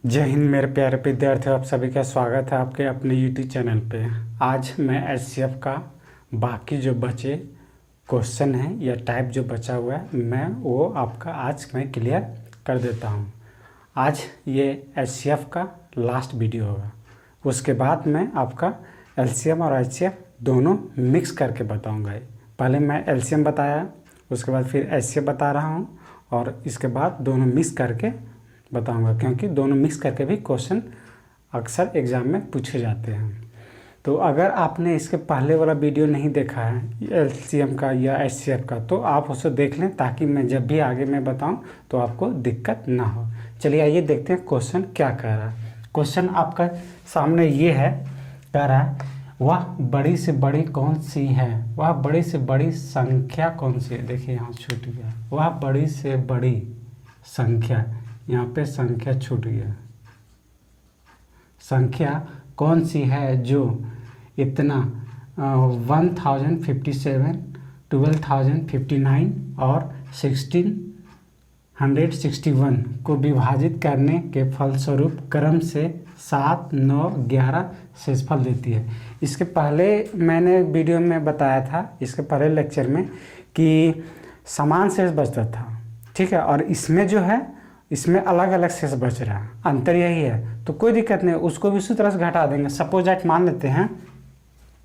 जय हिंद मेरे प्यारे विद्यार्थियों, आप सभी का स्वागत है आपके अपने यूट्यूब चैनल पे। आज मैं एचसीएफ का बाकी जो बचे क्वेश्चन हैं या टाइप जो बचा हुआ है मैं वो आपका आज मैं क्लियर कर देता हूँ। आज ये एचसीएफ का लास्ट वीडियो होगा। उसके बाद मैं आपका एलसीएम और एचसीएफ दोनों मिक्स करके बताऊँगा। पहले मैं एलसीएम बताया, उसके बाद फिर एचसीएफ बता रहा हूँ और इसके बाद दोनों मिक्स करके बताऊंगा, क्योंकि दोनों मिक्स करके भी क्वेश्चन अक्सर एग्ज़ाम में पूछे जाते हैं। तो अगर आपने इसके पहले वाला वीडियो नहीं देखा है एलसीएम का या एचसीएफ का, तो आप उसे देख लें ताकि मैं जब भी आगे मैं बताऊं तो आपको दिक्कत ना हो। चलिए आइए देखते हैं क्वेश्चन क्या कह रहा है। क्वेश्चन आपका सामने ये है, कह रहा है वह बड़ी से बड़ी कौन सी है, वह बड़ी से बड़ी संख्या कौन सी है। देखिए यहाँ छूट गया, वह बड़ी से बड़ी संख्या, यहाँ पे संख्या छूट गया। संख्या कौन सी है जो इतना 1057, 12,059 और 1661 को विभाजित करने के फलस्वरूप क्रम से 7, 9, 11 शेषफल देती है। इसके पहले मैंने वीडियो में बताया था, इसके पहले लेक्चर में, कि समान शेष बचता था, ठीक है, और इसमें जो है इसमें अलग अलग शेष बच रहा है। अंतर यही है, तो कोई दिक्कत नहीं, उसको भी उसी तरह से घटा देंगे। सपोज दैट मान लेते हैं,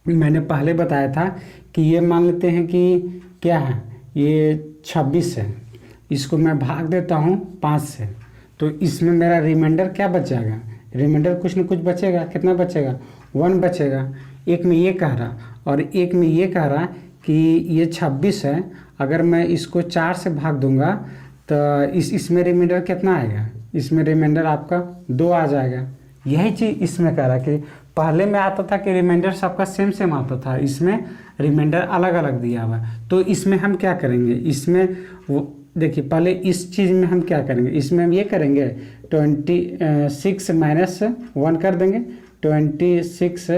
मैंने पहले बताया था कि ये मान लेते हैं कि क्या है, ये 26 है, इसको मैं भाग देता हूँ 5 से, तो इसमें मेरा रिमाइंडर क्या बच जाएगा, रिमाइंडर कुछ न कुछ बचेगा। कितना बचेगा, 1 बचेगा। एक में ये कह रहा और एक में ये कह रहा कि ये 26 है, अगर मैं इसको 4 से भाग दूंगा तो इसमें रिमाइंडर कितना आएगा, इसमें रिमाइंडर आपका 2 आ जाएगा। यही चीज़ इसमें कह रहा कि पहले में आता था कि रिमाइंडर सबका सेम आता था, इसमें रिमाइंडर अलग अलग दिया हुआ। तो इसमें हम क्या करेंगे, इसमें वो देखिए पहले इस चीज़ में हम क्या करेंगे, इसमें हम ये करेंगे 26 माइनस 1 कर देंगे, 26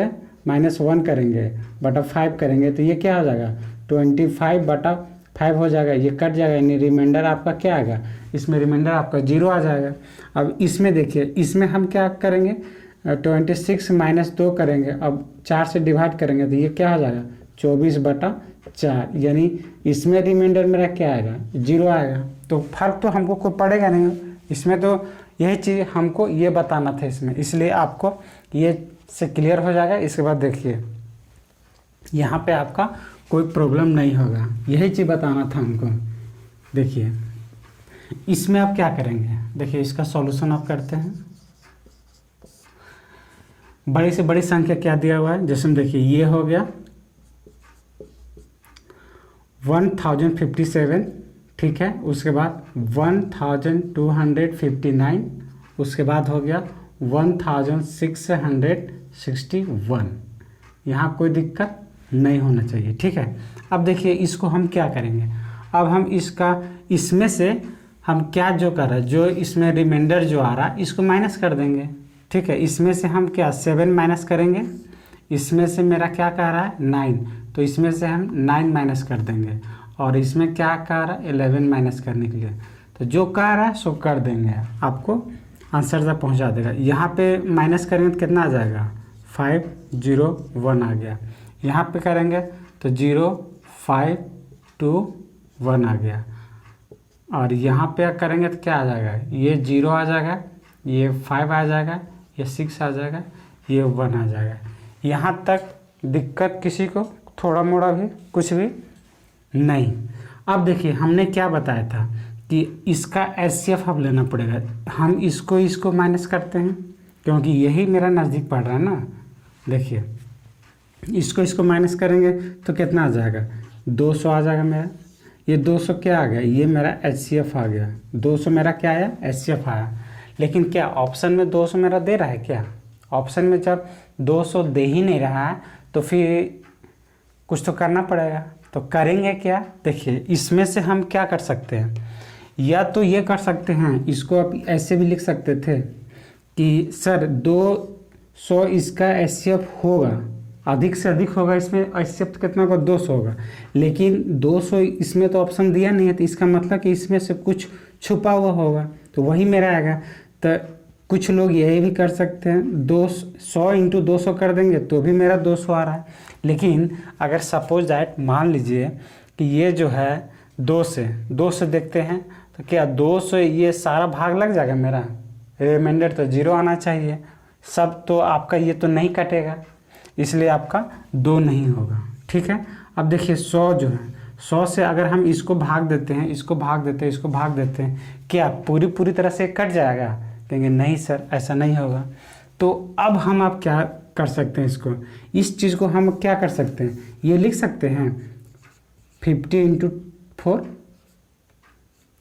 माइनस 1 करेंगे बटा 5 करेंगे, तो ये क्या हो जाएगा 25 बटा 5 हो जाएगा, ये कट जाएगा, यानी रिमाइंडर आपका क्या आएगा, इसमें रिमाइंडर आपका 0 आ जाएगा। अब इसमें देखिए, इसमें हम क्या करेंगे 26 माइनस 2 करेंगे, अब 4 से डिवाइड करेंगे तो ये क्या हो जाएगा 24 बटा 4, यानी इसमें रिमाइंडर मेरा क्या आएगा 0 आएगा। तो फर्क तो हमको कोई पड़ेगा नहीं इसमें, तो यही चीज़ हमको ये बताना था इसमें, इसलिए आपको ये से क्लियर हो जाएगा। इसके बाद देखिए यहाँ पे आपका कोई प्रॉब्लम नहीं होगा, यही चीज़ बताना था हमको। देखिए इसमें आप क्या करेंगे, देखिए इसका सॉल्यूशन आप करते हैं। बड़ी से बड़ी संख्या क्या दिया हुआ है, जैसे देखिए ये हो गया 1057, ठीक है, उसके बाद 1259, उसके बाद हो गया 1661। यहाँ कोई दिक्कत नहीं होना चाहिए, ठीक है। अब देखिए इसको हम क्या करेंगे, अब हम इसमें से हम क्या जो कर रहे हैं, जो इसमें रिमाइंडर जो आ रहा है इसको माइनस कर देंगे, ठीक है। इसमें से हम क्या 7 माइनस करेंगे, इसमें से मेरा क्या कह रहा है 9, तो इसमें से हम 9 माइनस कर देंगे, और इसमें क्या कह रहा है 11 माइनस करने के लिए, तो जो कह रहा है सो कर देंगे, आपको आंसर तक पहुंचा देगा। यहाँ पे माइनस करेंगे तो कितना आ जाएगा 501 आ गया, यहाँ पे करेंगे तो 0521 आ गया, और यहाँ पे करेंगे तो क्या आ जाएगा, ये 0 आ जाएगा, ये 5 आ जाएगा, ये 6 आ जाएगा, ये 1 आ जाएगा। यहाँ तक दिक्कत किसी को थोड़ा मोड़ा भी कुछ भी नहीं। अब देखिए हमने क्या बताया था कि इसका एचसीएफ अब लेना पड़ेगा। हम इसको माइनस करते हैं क्योंकि यही मेरा नज़दीक पड़ रहा है ना। देखिए इसको माइनस करेंगे तो कितना आ जाएगा 200 आ जाएगा मेरा, ये 200 क्या आ गया, ये मेरा एचसीएफ आ गया। 200 मेरा क्या आया, एचसीएफ आया। लेकिन क्या ऑप्शन में 200 मेरा दे रहा है क्या, ऑप्शन में जब 200 दे ही नहीं रहा है तो फिर कुछ तो करना पड़ेगा। तो करेंगे क्या, देखिए इसमें से हम क्या कर सकते हैं, या तो ये कर सकते हैं, इसको आप ऐसे भी लिख सकते थे कि सर 200 इसका एचसीएफ होगा, अधिक से अधिक होगा, इसमें एचसीएफ कितना होगा 200 होगा, लेकिन 200 इसमें तो ऑप्शन दिया नहीं है, तो इसका मतलब कि इसमें से कुछ छुपा हुआ होगा, तो वही मेरा आएगा। तो कुछ लोग यही भी कर सकते हैं, 100 इंटू 200 कर देंगे तो भी मेरा 200 आ रहा है। लेकिन अगर सपोज दैट मान लीजिए कि ये जो है 2 से देखते हैं, तो क्या 2 से ये सारा भाग लग जाएगा मेरा, रिमाइंडर तो 0 आना चाहिए सब, तो आपका ये तो नहीं कटेगा, इसलिए आपका 2 नहीं होगा। ठीक है, अब देखिए 100 जो है, 100 से अगर हम इसको भाग देते हैं, इसको भाग देते हैं, इसको भाग देते हैं, क्या पूरी तरह से कट जाएगा? कहेंगे नहीं सर, ऐसा नहीं होगा। तो अब हम आप क्या कर सकते हैं, इसको, इस चीज़ को हम क्या कर सकते हैं, ये लिख सकते हैं 50 इंटू 4,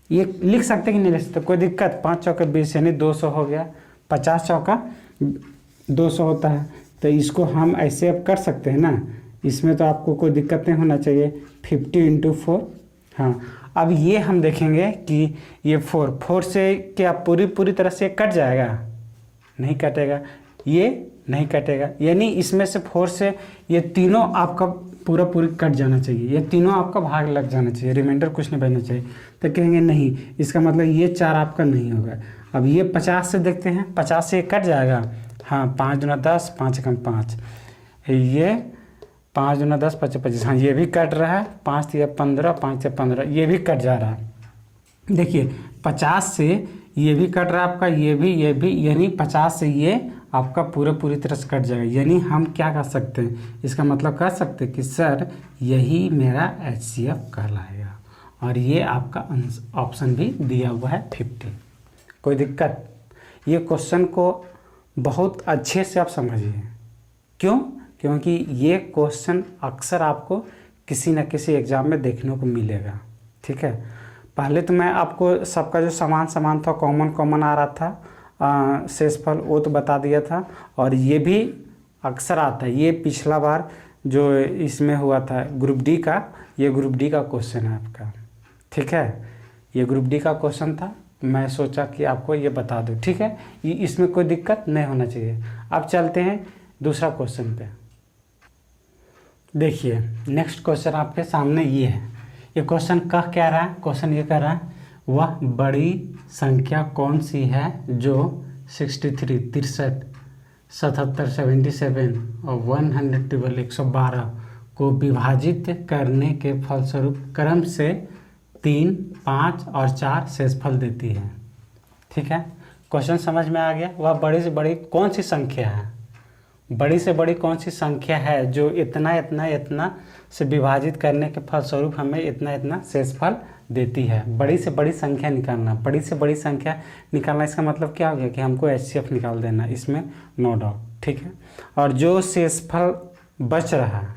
ये लिख सकते कि नहीं लिख सकते, कोई दिक्कत? 5 चौके 20 यानी 200 हो गया, 50 चौका 200 होता है, तो इसको हम ऐसे अब कर सकते हैं ना, इसमें तो आपको कोई दिक्कत नहीं होना चाहिए। 50 इंटू 4, हाँ। अब ये हम देखेंगे कि ये 4 से क्या पूरी तरह से कट जाएगा? नहीं कटेगा, ये नहीं कटेगा, यानी इसमें से 4 से ये तीनों आपका पूरी कट जाना चाहिए, ये तीनों आपका भाग लग जाना चाहिए, रिमाइंडर कुछ नहीं बचना चाहिए। तो कहेंगे नहीं, इसका मतलब ये 4 आपका नहीं होगा। अब ये 50 से देखते हैं, 50 से कट जाएगा, हाँ, 5 दूना 10, 5 कम 5, ये 5 दूना 10, 5 25, हाँ ये भी कट रहा है, 5 तिया 15, 5 से 15, ये भी कट जा रहा है। देखिए 50 से ये भी कट रहा है आपका, ये भी, यानी 50 से ये आपका पूरी तरह से कट जाएगा। यानी हम क्या कर सकते हैं, इसका मतलब कह सकते हैं कि सर यही मेरा HCF कहलाएगा, और ये आपका ऑप्शन भी दिया हुआ है 50। कोई दिक्कत? ये क्वेश्चन को बहुत अच्छे से आप समझिए, क्यों? क्योंकि ये क्वेश्चन अक्सर आपको किसी न किसी एग्ज़ाम में देखने को मिलेगा। ठीक है, पहले तो मैं आपको सबका जो समान था, कॉमन आ रहा था, शेषफल वो तो बता दिया था, और ये भी अक्सर आता है। ये पिछला बार जो इसमें हुआ था ग्रुप डी का, ये ग्रुप डी का क्वेश्चन है आपका। ठीक है, ये ग्रुप डी का क्वेश्चन था, मैं सोचा कि आपको ये बता दूं। ठीक है, इसमें कोई दिक्कत नहीं होना चाहिए। अब चलते हैं दूसरा क्वेश्चन पे। देखिए नेक्स्ट क्वेश्चन आपके सामने ये है। ये क्वेश्चन कह क्या रहा है? क्वेश्चन ये कह रहा है वह बड़ी संख्या कौन सी है जो 63, 63, 77, 77 और 112, 112 को विभाजित करने के फलस्वरूप क्रम से 3, 5 और 4 शेषफल देती है। ठीक है, क्वेश्चन समझ में आ गया? वह बड़ी से बड़ी कौन सी संख्या है, बड़ी से बड़ी कौन सी संख्या है जो इतना से विभाजित करने के फलस्वरूप हमें इतना शेषफल देती है। बड़ी से बड़ी संख्या निकालना, बड़ी से बड़ी संख्या निकालना, इसका मतलब क्या हो गया कि हमको HCF निकाल देना, इसमें नो डाउट। ठीक है, और जो शेषफल बच रहा है,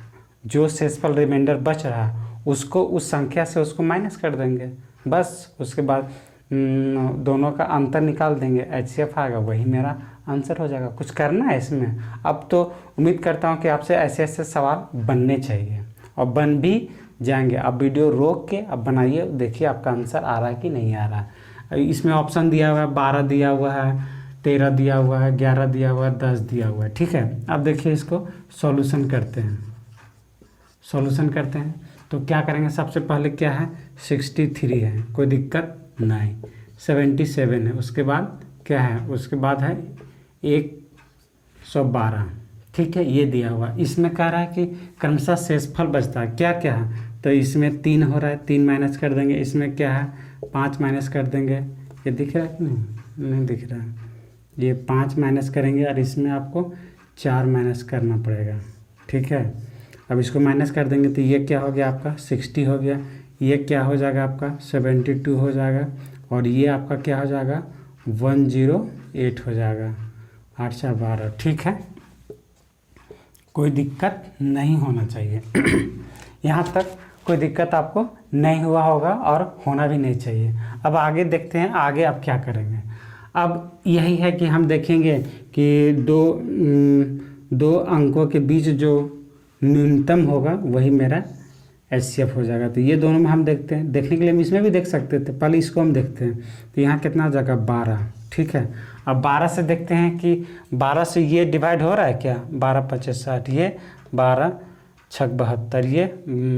जो शेषफल रिमाइंडर बच रहा है, उसको उस संख्या से उसको माइनस कर देंगे, बस। उसके बाद दोनों का अंतर निकाल देंगे, HCF आएगा, वही मेरा आंसर हो जाएगा। कुछ करना है इसमें? अब तो उम्मीद करता हूँ कि आपसे ऐसे सवाल बनने चाहिए, और बन भी जाएंगे। अब वीडियो रोक के अब बनाइए, देखिए आपका आंसर आ रहा है कि नहीं आ रहा है। इसमें ऑप्शन दिया हुआ है, 12 दिया हुआ है, 13 दिया हुआ है, 11 दिया हुआ है, 10 दिया हुआ है। ठीक है, अब देखिए इसको सॉल्यूशन करते हैं। तो क्या करेंगे, सबसे पहले क्या है, 63 है, कोई दिक्कत नहीं, 77 है, उसके बाद क्या है, उसके बाद है 112। ठीक है, ये दिया हुआ। इसमें कह रहा है कि क्रमशः शेषफल बचता है, क्या क्या है, तो इसमें 3 हो रहा है, 3 माइनस कर देंगे। इसमें क्या है, 5 माइनस कर देंगे। ये दिख रहा है कि नहीं दिख रहा है? ये 5 माइनस करेंगे, और इसमें आपको 4 माइनस करना पड़ेगा। ठीक है, अब इसको माइनस कर देंगे तो ये क्या हो गया आपका 60 हो गया, ये क्या हो जाएगा आपका 72 हो जाएगा, और ये आपका क्या हो जाएगा 108 हो जाएगा, 8 4 12। ठीक है, कोई दिक्कत नहीं होना चाहिए। यहाँ तक कोई दिक्कत आपको नहीं हुआ होगा और होना भी नहीं चाहिए। अब आगे देखते हैं, आगे आप क्या करेंगे। अब यही है कि हम देखेंगे कि दो अंकों के बीच जो न्यूनतम होगा वही मेरा HCF हो जाएगा। तो ये दोनों में हम देखते हैं, देखने के लिए हम इसमें भी देख सकते थे, पहले इसको हम देखते हैं। तो यहाँ कितना हो जाएगा 12। ठीक है, अब 12 से देखते हैं कि 12 से ये डिवाइड हो रहा है क्या, 12 25 60, ये 12 6 72, ये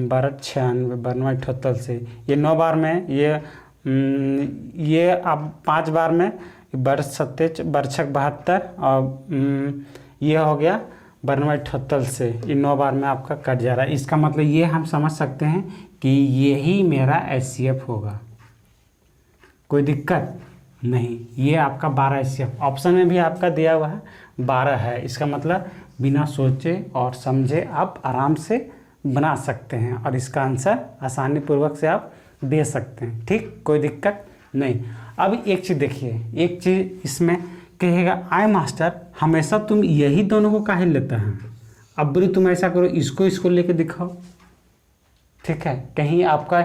12 96 92 78 से, ये 9 बार में, ये अब 5 बार में बरसतेज बरछक 72 और ये हो गया 92 से, इन 9 बार में आपका कट जा रहा है। इसका मतलब ये हम समझ सकते हैं कि यही मेरा HCF होगा, कोई दिक्कत नहीं। ये आपका 12 HCF ऑप्शन में भी आपका दिया हुआ है 12 है। इसका मतलब बिना सोचे और समझे आप आराम से बना सकते हैं और इसका आंसर आसानी पूर्वक से आप दे सकते हैं। ठीक, कोई दिक्कत नहीं। अब एक चीज़ देखिए, एक चीज़ इसमें कहेगा आय मास्टर हमेशा तुम यही दोनों को काहे लेता है, अब भी तुम ऐसा करो, इसको लेके दिखाओ। ठीक है, कहीं आपका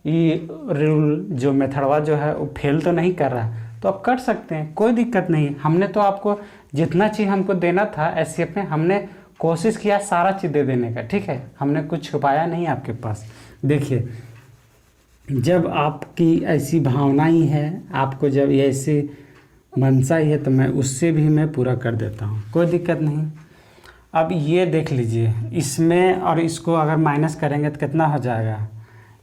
ये रूल जो मेथडवा जो है वो फेल तो नहीं कर रहा है, तो आप कर सकते हैं, कोई दिक्कत नहीं। हमने तो आपको जितना चीज़ हमको देना था HCF में, हमने कोशिश किया सारा चीज़ दे देने का। ठीक है, हमने कुछ छुपाया नहीं आपके पास। देखिए, जब आपकी ऐसी भावना ही है, आपको जब ये ऐसी मनसा ही है, तो मैं उससे भी मैं पूरा कर देता हूँ, कोई दिक्कत नहीं। अब ये देख लीजिए, इसमें और इसको अगर माइनस करेंगे तो कितना हो जाएगा,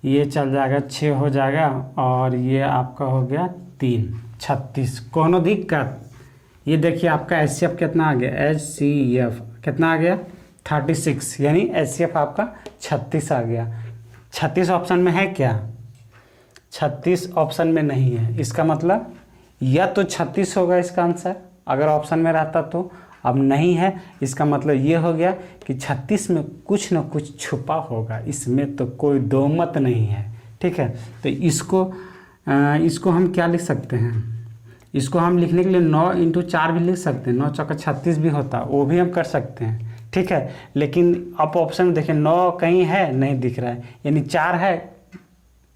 ये चल जाएगा 6 हो जाएगा और ये आपका हो गया 3, 36, कोनो दिक्कत। ये देखिए आपका HCF कितना आ गया, HCF कितना आ गया 36, यानी HCF आपका 36 आ गया। 36 ऑप्शन में है क्या, 36 ऑप्शन में नहीं है। इसका मतलब या तो 36 होगा इसका आंसर अगर ऑप्शन में रहता तो, अब नहीं है। इसका मतलब ये हो गया कि 36 में कुछ न कुछ छुपा होगा, इसमें तो कोई दो मत नहीं है। ठीक है, तो इसको हम क्या लिख सकते हैं, इसको हम लिखने के लिए 9 × 4 भी लिख सकते हैं, 9 चौका 36 भी होता, वो भी हम कर सकते हैं। ठीक है, लेकिन आप ऑप्शन में देखें 9 कहीं है नहीं दिख रहा है, यानी 4 है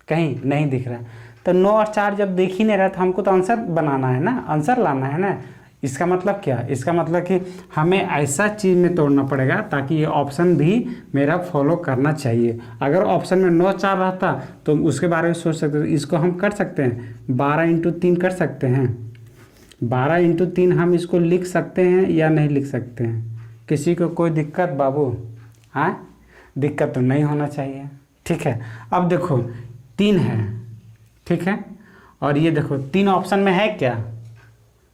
कहीं नहीं दिख रहा है, तो 9 और 4 जब देख ही नहीं रहा तो हमको तो आंसर बनाना है ना, आंसर लाना है ना। इसका मतलब क्या, इसका मतलब कि हमें ऐसा चीज़ में तोड़ना पड़ेगा ताकि ये ऑप्शन भी मेरा फॉलो करना चाहिए। अगर ऑप्शन में 9 4 रहता तो उसके बारे में सोच सकते थे। इसको हम कर सकते हैं 12 × 3 कर सकते हैं, 12 × 3 हम इसको लिख सकते हैं या नहीं लिख सकते हैं, किसी को कोई दिक्कत बाबू, हाँ दिक्कत तो नहीं होना चाहिए। ठीक है, अब देखो 3 है, ठीक है, और ये देखो 3 ऑप्शन में है क्या,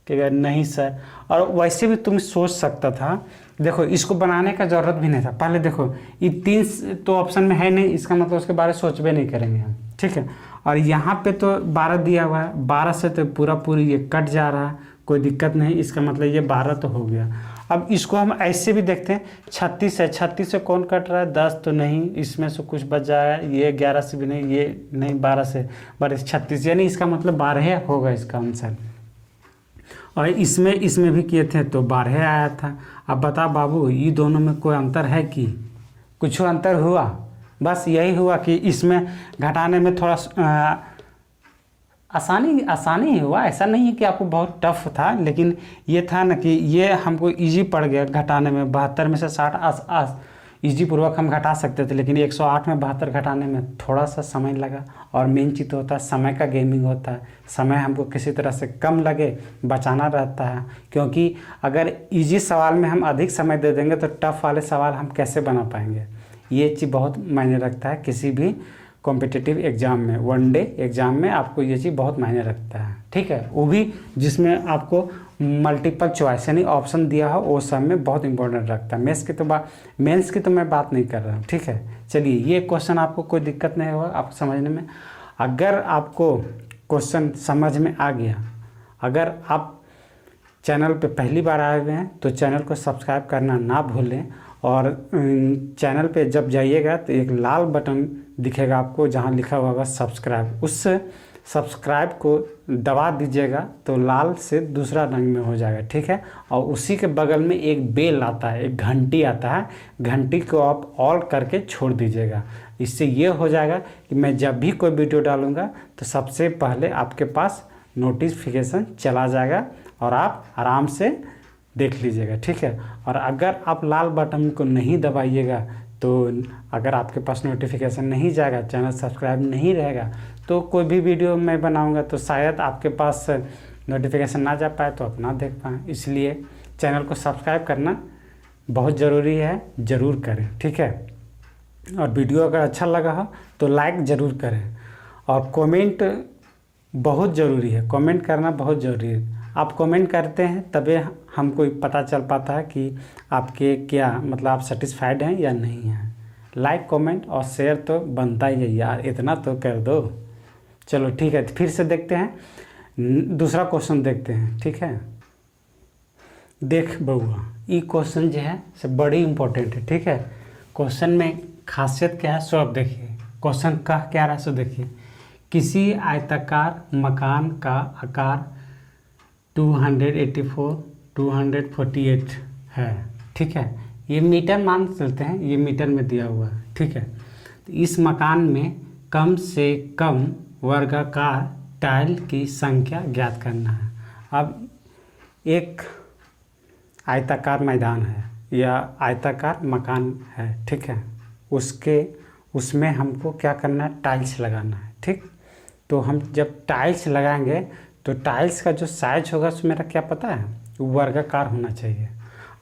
कि नहीं सर। और वैसे भी तुम सोच सकता था, देखो इसको बनाने का ज़रूरत भी नहीं था। पहले देखो ये 3 तो ऑप्शन में है नहीं, इसका मतलब उसके बारे में सोच भी नहीं करेंगे हम। ठीक है, और यहाँ पे तो 12 दिया हुआ है, 12 से तो पूरी ये कट जा रहा है, कोई दिक्कत नहीं। इसका मतलब ये 12 तो हो गया। अब इसको हम ऐसे भी देखते हैं, 36 है, 36 से कौन कट रहा है, 10 तो नहीं, इसमें से कुछ बच जाएगा, ये 11 से भी नहीं, ये नहीं 12 से, बट 36, यानी इसका मतलब 12 होगा इसका आंसर। और इसमें भी किए थे तो 12 आया था। अब बता बाबू, ये दोनों में कोई अंतर है कि कुछ अंतर हुआ, बस यही हुआ कि इसमें घटाने में थोड़ा आसानी ही हुआ। ऐसा नहीं है कि आपको बहुत टफ था, लेकिन ये था ना कि ये हमको इजी पड़ गया घटाने में। 72 में से 60 इजी पूर्वक हम घटा सकते थे, लेकिन 108 में 72 घटाने में थोड़ा सा समय लगा। और मेन चीज़ तो होता है समय का गेमिंग होता है, समय हमको किसी तरह से कम लगे बचाना रहता है, क्योंकि अगर इजी सवाल में हम अधिक समय दे देंगे तो टफ वाले सवाल हम कैसे बना पाएंगे। ये चीज़ बहुत मायने रखता है किसी भी कॉम्पिटिटिव एग्ज़ाम में, वनडे एग्ज़ाम में आपको ये चीज़ बहुत मायने रखता है। ठीक है, वो भी जिसमें आपको मल्टीपल चॉइस यानी ऑप्शन दिया हो, वो सब में बहुत इंपॉर्टेंट रखता है। मेंस की तो मैं बात नहीं कर रहा हूँ। ठीक है, चलिए ये क्वेश्चन आपको कोई दिक्कत नहीं होगा आपको समझने में। अगर आपको क्वेश्चन समझ में आ गया, अगर आप चैनल पे पहली बार आए हुए हैं तो चैनल को सब्सक्राइब करना ना भूलें। और चैनल पे जब जाइएगा तो एक लाल बटन दिखेगा आपको जहाँ लिखा हुआ होगा सब्सक्राइब, उस सब्सक्राइब को दबा दीजिएगा तो लाल से दूसरा रंग में हो जाएगा। ठीक है, और उसी के बगल में एक बेल आता है, एक घंटी आता है, घंटी को आप ऑल करके छोड़ दीजिएगा। इससे ये हो जाएगा कि मैं जब भी कोई वीडियो डालूँगा तो सबसे पहले आपके पास नोटिफिकेशन चला जाएगा और आप आराम से देख लीजिएगा। ठीक है, और अगर आप लाल बटन को नहीं दबाइएगा तो अगर आपके पास नोटिफिकेशन नहीं जाएगा, चैनल सब्सक्राइब नहीं रहेगा, तो कोई भी वीडियो मैं बनाऊंगा तो शायद आपके पास नोटिफिकेशन ना जा पाए तो आप ना देख पाएँ। इसलिए चैनल को सब्सक्राइब करना बहुत ज़रूरी है, ज़रूर करें। ठीक है, और वीडियो अगर अच्छा लगा हो तो लाइक ज़रूर करें, और कमेंट बहुत ज़रूरी है, कमेंट करना बहुत ज़रूरी है। आप कमेंट करते हैं तभी हमको पता चल पाता है कि आपके क्या मतलब आप सेटिस्फाइड हैं या नहीं हैं। लाइक कमेंट और शेयर तो बनता ही है यार, इतना तो कर दो। चलो ठीक है, फिर से देखते हैं, दूसरा क्वेश्चन देखते हैं। ठीक है, देख बउआ, ये क्वेश्चन जो है से बड़ी इंपॉर्टेंट है। ठीक है, क्वेश्चन में खासियत क्या है सो अब देखिए। क्वेश्चन का क्या रहा सो देखिए। किसी आयताकार मकान का आकार 284 248 है। ठीक है, ये मीटर मान चलते हैं, ये मीटर में दिया हुआ है। ठीक है, तो इस मकान में कम से कम वर्गाकार टाइल की संख्या ज्ञात करना है। अब एक आयताकार मैदान है या आयताकार मकान है। ठीक है, उसमें हमको क्या करना है, टाइल्स लगाना है। ठीक, तो हम जब टाइल्स लगाएंगे तो टाइल्स का जो साइज होगा उसमें मेरा क्या पता है, वर्गाकार होना चाहिए।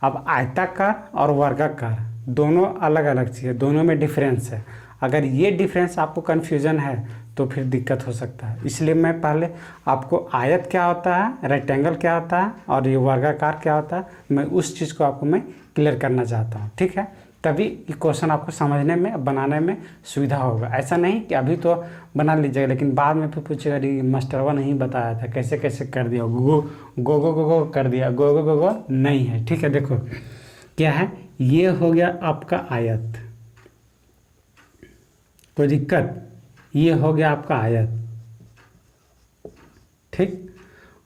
अब आयताकार और वर्गाकार दोनों अलग अलग चीज़ है, दोनों में डिफरेंस है। अगर ये डिफरेंस आपको कन्फ्यूज़न है तो फिर दिक्कत हो सकता है। इसलिए मैं पहले आपको आयत क्या होता है, रेक्टेंगल क्या होता है और ये वर्गाकार क्या होता है, मैं उस चीज़ को आपको मैं क्लियर करना चाहता हूँ। ठीक है, तभी ये क्वेश्चन आपको समझने में बनाने में सुविधा होगा। ऐसा नहीं कि अभी तो बना लीजिएगा लेकिन बाद में फिर पूछेगा अरे मास्टरवा नहीं बताया था, कैसे कैसे कर दिया, गो गो गो गो गो कर दिया, गो गो गो गो नहीं है। ठीक है, देखो क्या है, ये हो गया आपका आयत, कोई दिक्कत, ये हो गया आपका आयत। ठीक,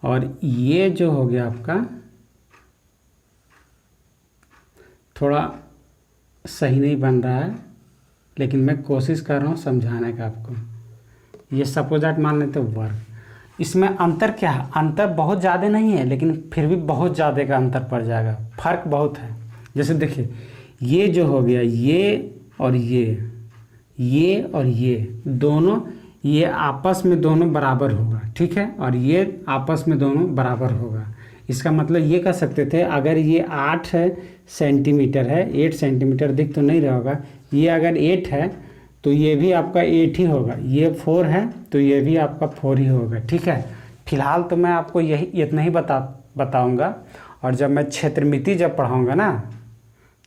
और ये जो हो गया आपका, थोड़ा सही नहीं बन रहा है लेकिन मैं कोशिश कर रहा हूँ समझाने का आपको। ये सपोज दैट मान लेते वर्ग। इसमें अंतर क्या है, अंतर बहुत ज़्यादा नहीं है लेकिन फिर भी बहुत ज़्यादा का अंतर पड़ जाएगा, फ़र्क बहुत है। जैसे देखिए ये जो हो गया, ये और ये और ये दोनों, ये आपस में दोनों बराबर होगा। ठीक है, और ये आपस में दोनों बराबर होगा। इसका मतलब ये कह सकते थे अगर ये 8 सेंटीमीटर है, 8 सेंटीमीटर दिख तो नहीं रहा होगा, ये अगर 8 है तो ये भी आपका 8 ही होगा, ये 4 है तो ये भी आपका 4 ही होगा। ठीक है, फिलहाल तो मैं आपको यही इतना ही बताऊंगा। और जब मैं क्षेत्रमिति जब पढ़ाऊंगा ना,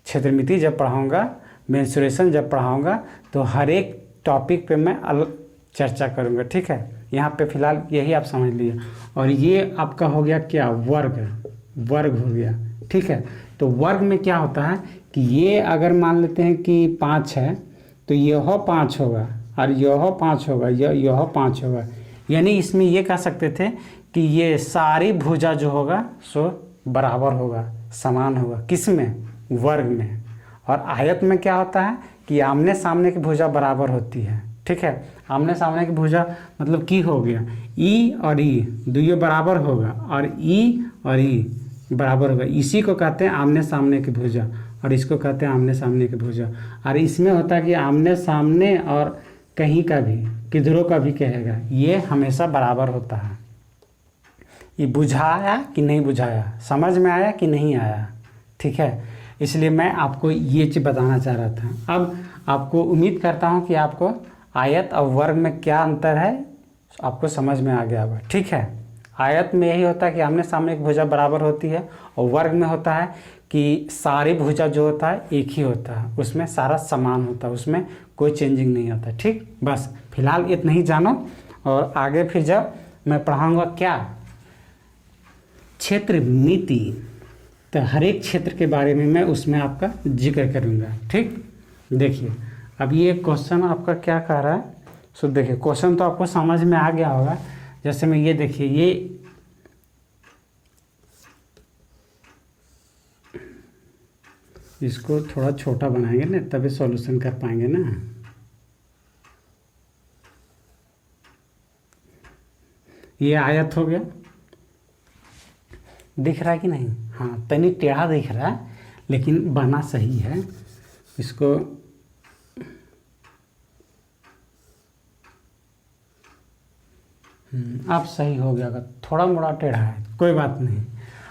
क्षेत्रमिति जब पढ़ाऊंगा, मेंसुरेशन जब पढ़ाऊंगा तो हर एक टॉपिक पे मैं अलग चर्चा करूंगा। ठीक है, यहाँ पे फिलहाल यही आप समझ लीजिए। और ये आपका हो गया क्या, वर्ग हो गया। ठीक है, तो वर्ग में क्या होता है कि ये अगर मान लेते हैं कि 5 है तो यह 5 होगा और यह 5 होगा, यह 5 होगा। यानी इसमें ये कह सकते थे कि ये सारी भुजा जो होगा सो बराबर होगा, समान होगा। किस में, वर्ग में। और आयत में क्या होता है कि आमने सामने की भुजा बराबर होती है। ठीक है, आमने सामने की भुजा मतलब की हो गया, ई और ई दोनों बराबर होगा और ई और ई बराबर होगा। इसी को कहते हैं आमने सामने की भुजा और इसको कहते हैं आमने सामने की भुजा। और इसमें होता है कि आमने सामने और कहीं का भी, किधरों का भी कहेगा, ये हमेशा बराबर होता है। ये बुझाया कि नहीं बुझाया, समझ में आया कि नहीं आया। ठीक है, इसलिए मैं आपको ये चीज़ बताना चाह रहा था। अब आपको उम्मीद करता हूँ कि आपको आयत और वर्ग में क्या अंतर है आपको समझ में आ गया होगा। ठीक है, आयत में यही होता है कि आमने सामने की भुजा बराबर होती है और वर्ग में होता है कि सारी भुजा जो होता है एक ही होता है, उसमें सारा समान होता है, उसमें कोई चेंजिंग नहीं होता। ठीक, बस फिलहाल इतना ही जानो और आगे फिर जब मैं पढ़ाऊँगा क्या, क्षेत्र नीति, तो हर एक क्षेत्र के बारे में मैं उसमें आपका जिक्र करूँगा। ठीक, देखिए अब ये क्वेश्चन आपका क्या कह रहा है, सो देखिए क्वेश्चन तो आपको समझ में आ गया होगा। जैसे मैं ये देखिए, ये इसको थोड़ा छोटा बनाएंगे ना तभी सॉल्यूशन कर पाएंगे ना। ये आयत हो गया, दिख रहा है कि नहीं, हाँ तनी टेढ़ा दिख रहा है लेकिन बना सही है। इसको अब सही हो गया, थोड़ा मोड़ा टेढ़ा है, कोई बात नहीं।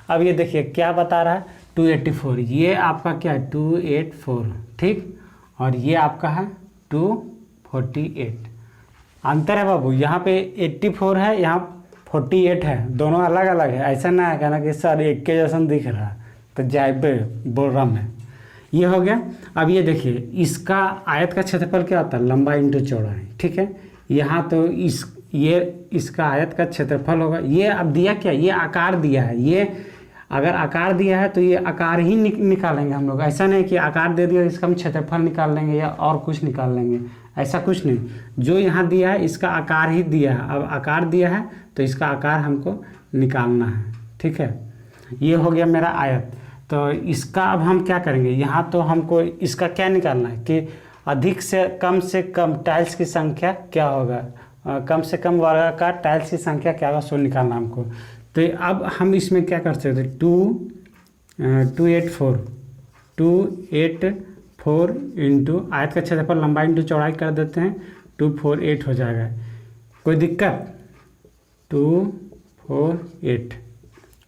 अब ये देखिए क्या बता रहा है, 284, ये आपका क्या है 284। ठीक, और ये आपका है 248। अंतर है बाबू, यहाँ पे 84 है, यहाँ 48 है, दोनों अलग अलग है। ऐसा ना है कहना कि सर एक के जैसा दिख रहा, तो जाइबे बोल रहा मैं। ये हो गया। अब ये देखिए, इसका आयत का क्षेत्रफल क्या होता है, लंबाई इंटू चौड़ाई, ठीक है। यहाँ तो इसका आयत का क्षेत्रफल होगा। ये अब दिया क्या, ये आकार दिया है। ये अगर आकार दिया है तो ये आकार ही निकालेंगे हम लोग। ऐसा नहीं कि आकार दे दिया इसका हम क्षेत्रफल निकाल लेंगे या और कुछ निकाल लेंगे, ऐसा कुछ नहीं। जो यहाँ दिया है इसका आकार ही दिया है। अब आकार दिया है तो इसका आकार हमको निकालना है, ठीक है। ये हो गया मेरा आयत। तो इसका अब हम क्या करेंगे, यहाँ तो हमको इसका क्या निकालना है कि अधिक से कम टाइल्स की संख्या क्या होगा, कम से कम वर्गाकार टाइल्स की संख्या क्या होगा, सो निकालना हमको। तो अब हम इसमें क्या कर सकते हैं, 284 इंटू आयत का क्षेत्रफल लंबाई इंटू चौड़ाई कर देते हैं, 248 हो जाएगा। कोई दिक्कत, 248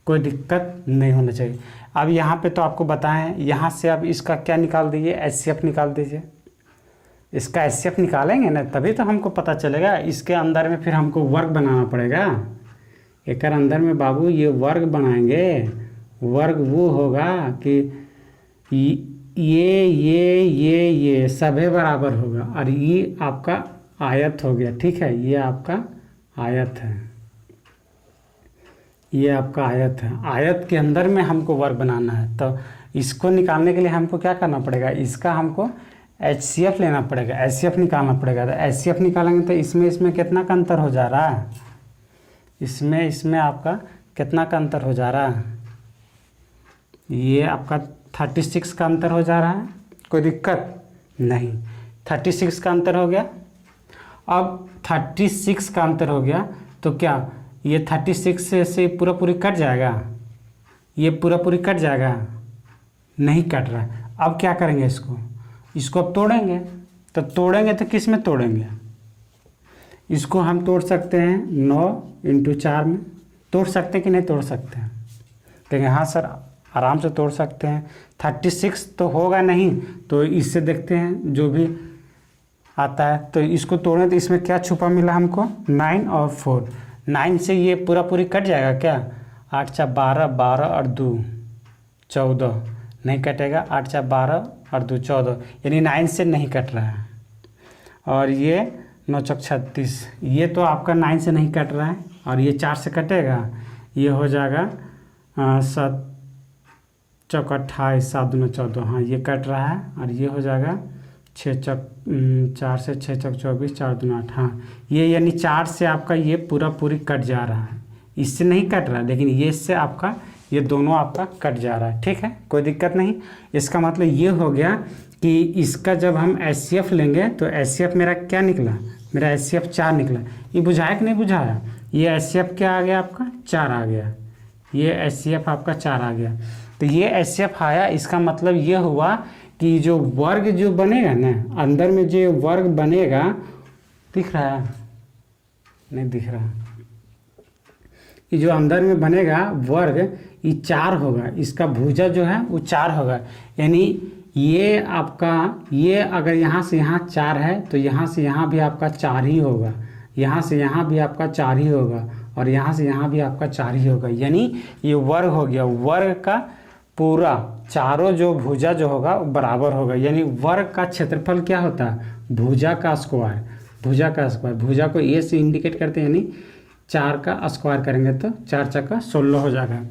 कोई दिक्कत नहीं होना चाहिए। अब यहाँ पे तो आपको बताएं, यहाँ से अब इसका क्या निकाल दीजिए, HCF निकाल दीजिए। इसका HCF निकालेंगे ना तभी तो हमको पता चलेगा। इसके अंदर में फिर हमको वर्ग बनाना पड़ेगा। एक अंदर में बाबू ये वर्ग बनाएंगे। वर्ग वो होगा कि ये सभी बराबर होगा और ये आपका आयत हो गया, ठीक है। ये आपका आयत है, ये आपका आयत है। आयत के अंदर में हमको वर्ग बनाना है। तो इसको निकालने के लिए हमको क्या करना पड़ेगा, इसका हमको HCF लेना पड़ेगा, HCF निकालना पड़ेगा। तो HCF निकालेंगे तो इसमें कितना का अंतर हो जा रहा है, इसमें आपका कितना का अंतर हो जा रहा है, ये आपका 36 का अंतर हो जा रहा है। कोई दिक्कत नहीं, 36 का अंतर हो गया। अब 36 का अंतर हो गया तो क्या ये 36 से पूरी कट जाएगा, ये पूरी कट जाएगा, नहीं कट रहा है। अब क्या करेंगे, इसको अब तोड़ेंगे। तो तोड़ेंगे तो किस में तोड़ेंगे, इसको हम तोड़ सकते हैं 9 इंटू 4 में। तोड़ सकते हैं कि नहीं तोड़ सकते हैं, कहेंगे हाँ सर आराम से तोड़ सकते हैं। 36 तो होगा नहीं, तो इससे देखते हैं जो भी आता है। तो इसको तोड़ें तो इसमें क्या छुपा मिला हमको, 9 और 4। 9 से ये पूरी कट जाएगा क्या, 8 4 12, 12 और 2 14, नहीं कटेगा। 8 4 12 और 2 14, यानी 9 से नहीं कट रहा है। और ये 9 चौक 36, ये तो आपका 9 से नहीं कट रहा है और ये 4 से कटेगा। ये हो जाएगा 7 चौक 28, 7 दूना 14, हाँ ये कट रहा है। और ये हो जाएगा 6 चौक 4 से 6 चौक 24, 4 दूना 8, हाँ ये यानी 4 से आपका ये पूरी कट जा रहा है। इससे नहीं कट रहा, लेकिन ये इससे आपका ये दोनों आपका कट जा रहा है, ठीक है, कोई दिक्कत नहीं। इसका मतलब ये हो गया कि इसका जब हम HCF लेंगे तो HCF मेरा क्या निकला, मेरा HCF 4 निकला। ये बुझाया कि नहीं बुझाया, ये HCF क्या आ गया आपका 4 आ गया, ये HCF आपका 4 आ गया। तो ये HCF आया, इसका मतलब ये हुआ कि जो वर्ग जो बनेगा ना, अंदर में जो वर्ग बनेगा, दिख रहा है नहीं दिख रहा, ये जो अंदर में बनेगा वर्ग ये 4 होगा। इसका भुजा जो है वो 4 होगा, यानी ये आपका, ये अगर यहाँ से यहाँ 4 है तो यहाँ से यहाँ भी आपका 4 ही होगा, यहाँ से यहाँ भी आपका 4 ही होगा और यहाँ से यहाँ भी आपका 4 ही होगा। यानी ये वर्ग हो गया। वर्ग का पूरा चारों जो भुजा जो होगा वो बराबर होगा। यानी वर्ग का क्षेत्रफल क्या होता है, भुजा का स्क्वायर। भुजा का स्क्वायर, भुजा को ए से इंडिकेट करते हैं, यानी 4 का स्क्वायर करेंगे तो 4 चक्का 16 हो जाएगा।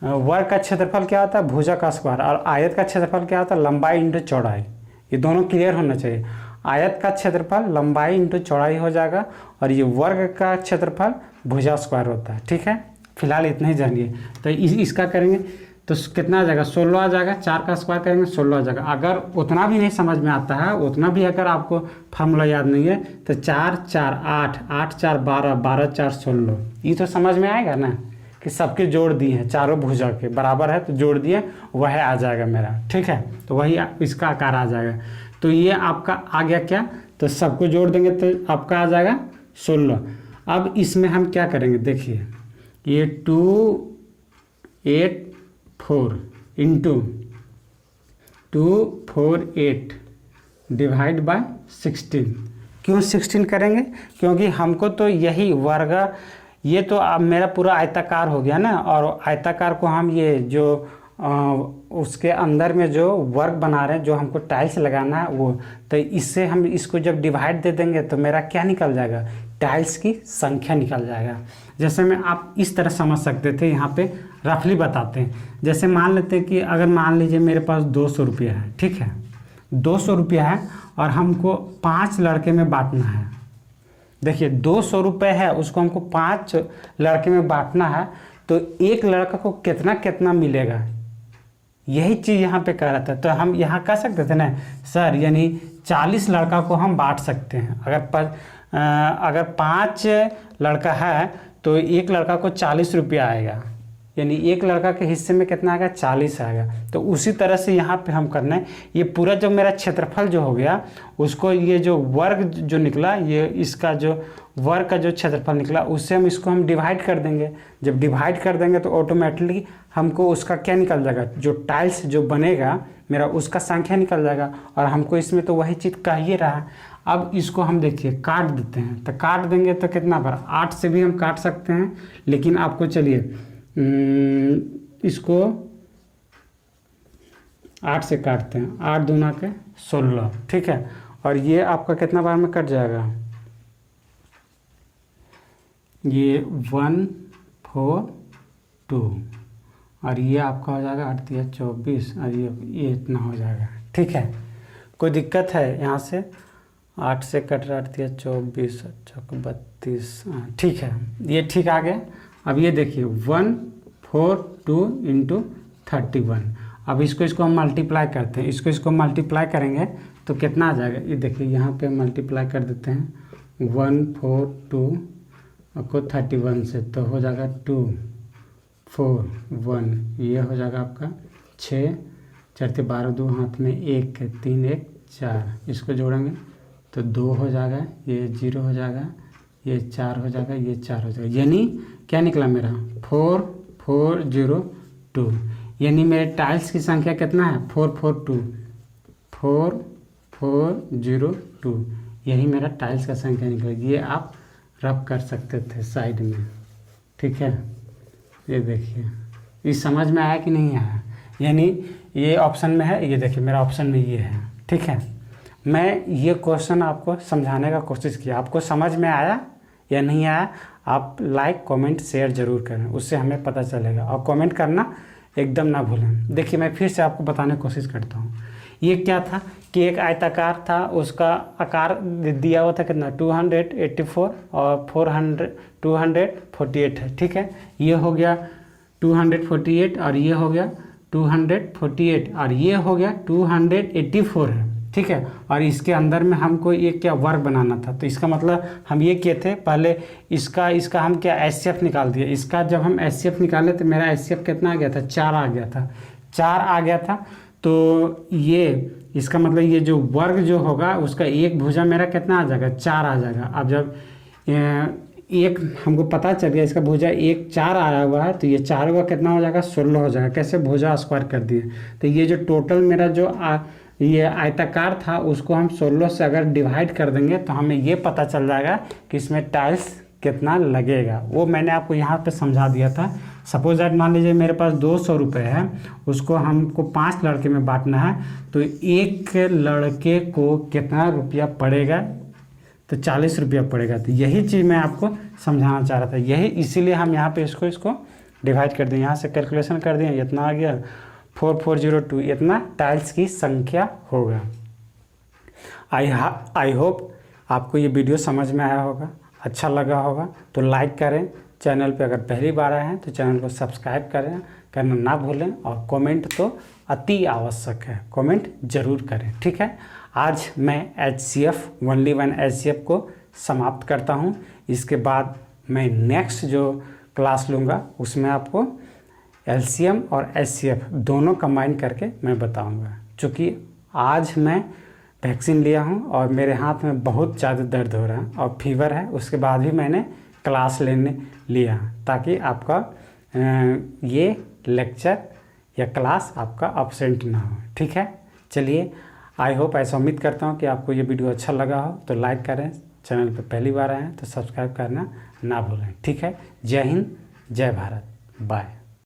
वर्ग का क्षेत्रफल क्या होता है, भुजा का स्क्वायर। और आयत का क्षेत्रफल क्या होता है, लंबाई इंटू चौड़ाई। ये दोनों क्लियर होना चाहिए। आयत का क्षेत्रफल लंबाई इंटू चौड़ाई हो जाएगा और ये वर्ग का क्षेत्रफल भुजा स्क्वायर होता है, ठीक है। फिलहाल इतना ही जानिए। तो इसका करेंगे तो कितना आ जाएगा, 16 आ जाएगा। 4 का स्क्वायर करेंगे 16 आ जाएगा। अगर उतना भी नहीं समझ में आता है, उतना भी अगर आपको फार्मूला याद नहीं है, तो 4 4 8, 8 4 12, 12 4 16, ये तो समझ में आएगा ना कि सबके जोड़ दिए हैं, चारों भुजा के बराबर है तो जोड़ दिए, वह आ जाएगा मेरा, ठीक है। तो वही इसका आकार आ जाएगा। तो ये आपका आ गया क्या, तो सबको जोड़ देंगे तो आपका आ जाएगा 16। अब इसमें हम क्या करेंगे, देखिए ये 284 इंटू 248 डिवाइड बाय 16। क्यों 16 करेंगे, क्योंकि हमको तो यही वर्ग, ये तो अब मेरा पूरा आयताकार हो गया ना, और आयताकार को हम ये जो उसके अंदर में जो वर्क बना रहे हैं, जो हमको टाइल्स लगाना है वो, तो इससे हम इसको जब डिवाइड दे देंगे तो मेरा क्या निकल जाएगा, टाइल्स की संख्या निकल जाएगा। जैसे मैं आप इस तरह समझ सकते थे, यहाँ पे रफली बताते हैं। जैसे मान लेते हैं कि अगर मान लीजिए मेरे पास 200 रुपया है, ठीक है, 200 रुपया है और हमको 5 लड़के में बांटना है। देखिए 200 रुपये है, उसको हमको 5 लड़के में बांटना है, तो एक लड़का को कितना कितना मिलेगा, यही चीज़ यहाँ पे कह रहा था। तो हम यहाँ कह सकते थे ना सर, यानी 40 लड़का को हम बांट सकते हैं। अगर 5 लड़का है तो एक लड़का को 40 रुपया आएगा, यानी एक लड़का के हिस्से में कितना आएगा, 40 आएगा। तो उसी तरह से यहाँ पे हम करना है, ये पूरा जो मेरा क्षेत्रफल जो हो गया, उसको ये जो वर्ग जो निकला, ये इसका जो वर्ग का जो क्षेत्रफल निकला, उससे हम इसको हम डिवाइड कर देंगे। जब डिवाइड कर देंगे तो ऑटोमेटिकली हमको उसका क्या निकल जाएगा, जो टाइल्स जो बनेगा मेरा, उसका संख्या निकल जाएगा। और हमको इसमें तो वही चीज़ कह ही रहा। अब इसको हम देखिए काट देते हैं, तो काट देंगे तो कितना बार, 8 से भी हम काट सकते हैं, लेकिन आपको चलिए इसको 8 से काटते हैं, 8 दूना के 16, ठीक है। और ये आपका कितना बार में कट जाएगा, ये 1 4 2, और ये आपका हो जाएगा 8 3 24, और ये इतना हो जाएगा, ठीक है। कोई दिक्कत है यहाँ से, 8 से कट रहा, 8 3 24 चौक 32, ठीक है, ये ठीक आ गया। अब ये देखिए 142 इंटू 31। अब इसको हम मल्टीप्लाई करते हैं, इसको मल्टीप्लाई करेंगे तो कितना आ जाएगा, ये देखिए यहाँ पे मल्टीप्लाई कर देते हैं 142 को 31 से, तो हो जाएगा 2 4 1, ये हो जाएगा आपका 6 4 12 2 हाथ में 1 3 1 4, इसको जोड़ेंगे तो 2 हो जाएगा, ये 0 हो जाएगा, ये 4 हो जाएगा, ये 4 हो जाएगा, यानी क्या निकला मेरा 4402। यानी मेरे टाइल्स की संख्या कितना है, 4402, यही मेरा टाइल्स का संख्या निकला। ये आप रब कर सकते थे साइड में, ठीक है। ये देखिए, ये समझ में आया कि नहीं आया, यानी ये ऑप्शन में है, ये देखिए मेरा ऑप्शन में ये है, ठीक है। मैं ये क्वेश्चन आपको समझाने का कोशिश किया, आपको समझ में आया या नहीं आया, आप लाइक कमेंट शेयर ज़रूर करें, उससे हमें पता चलेगा। और कमेंट करना एकदम ना भूलें। देखिए मैं फिर से आपको बताने की कोशिश करता हूँ। ये क्या था कि एक आयताकार था, उसका आकार दिया हुआ था कितना 284 और 248 है, ठीक है। ये हो गया 248 और ये हो गया 248 और ये हो गया 284 है, ठीक है। और इसके अंदर में हमको ये क्या वर्ग बनाना था, तो इसका मतलब हम ये किए थे पहले, इसका हम क्या एचसीएफ निकाल दिए। इसका जब हम एचसीएफ निकाले तो मेरा एचसीएफ कितना आ गया था, 4 आ गया था, 4 आ गया था। तो ये इसका मतलब ये जो वर्ग जो होगा उसका एक भुजा मेरा कितना आ जाएगा, 4 आ जाएगा। अब जब एक हमको पता चल गया इसका भुजा 1 4 आया हुआ है, तो ये 4 का कितना हो जाएगा, 16 हो जाएगा। कैसे, भुजा स्क्वायर कर दिए। तो ये जो टोटल मेरा जो ये आयताकार था उसको हम 16 से अगर डिवाइड कर देंगे तो हमें ये पता चल जाएगा कि इसमें टाइल्स कितना लगेगा। वो मैंने आपको यहाँ पे समझा दिया था। सपोज दैट मान लीजिए मेरे पास 200 रुपये है, उसको हमको 5 लड़के में बांटना है, तो एक लड़के को कितना रुपया पड़ेगा, तो 40 रुपया पड़ेगा। तो यही चीज़ मैं आपको समझाना चाह रहा था, यही इसीलिए हम यहाँ पे इसको डिवाइड कर दें। यहाँ से कैलकुलेशन कर दिए, इतना आ गया 4402, इतना टाइल्स की संख्या होगा। आई होप आपको ये वीडियो समझ में आया होगा, अच्छा लगा होगा। तो लाइक करें, चैनल पे अगर पहली बार आए हैं तो चैनल को सब्सक्राइब करना ना भूलें, और कमेंट तो अति आवश्यक है, कमेंट ज़रूर करें, ठीक है। आज मैं एचसीएफ ओनली वन एचसीएफ को समाप्त करता हूँ। इसके बाद मैं नेक्स्ट जो क्लास लूँगा उसमें आपको एलसीएम और एचसीएफ दोनों कंबाइन करके मैं बताऊँगा। चूँकि आज मैं वैक्सीन लिया हूँ और मेरे हाथ में बहुत ज़्यादा दर्द हो रहा है और फीवर है, उसके बाद भी मैंने क्लास लेने लिया ताकि आपका ये लेक्चर या क्लास आपका अब्सेंट ना हो, ठीक है। चलिए, आई होप, ऐसा उम्मीद करता हूँ कि आपको ये वीडियो अच्छा लगा हो। तो लाइक करें, चैनल पर पहली बार आए हैं तो सब्सक्राइब करना ना भूलें। ठीक है, जय हिंद, जय भारत, बाय।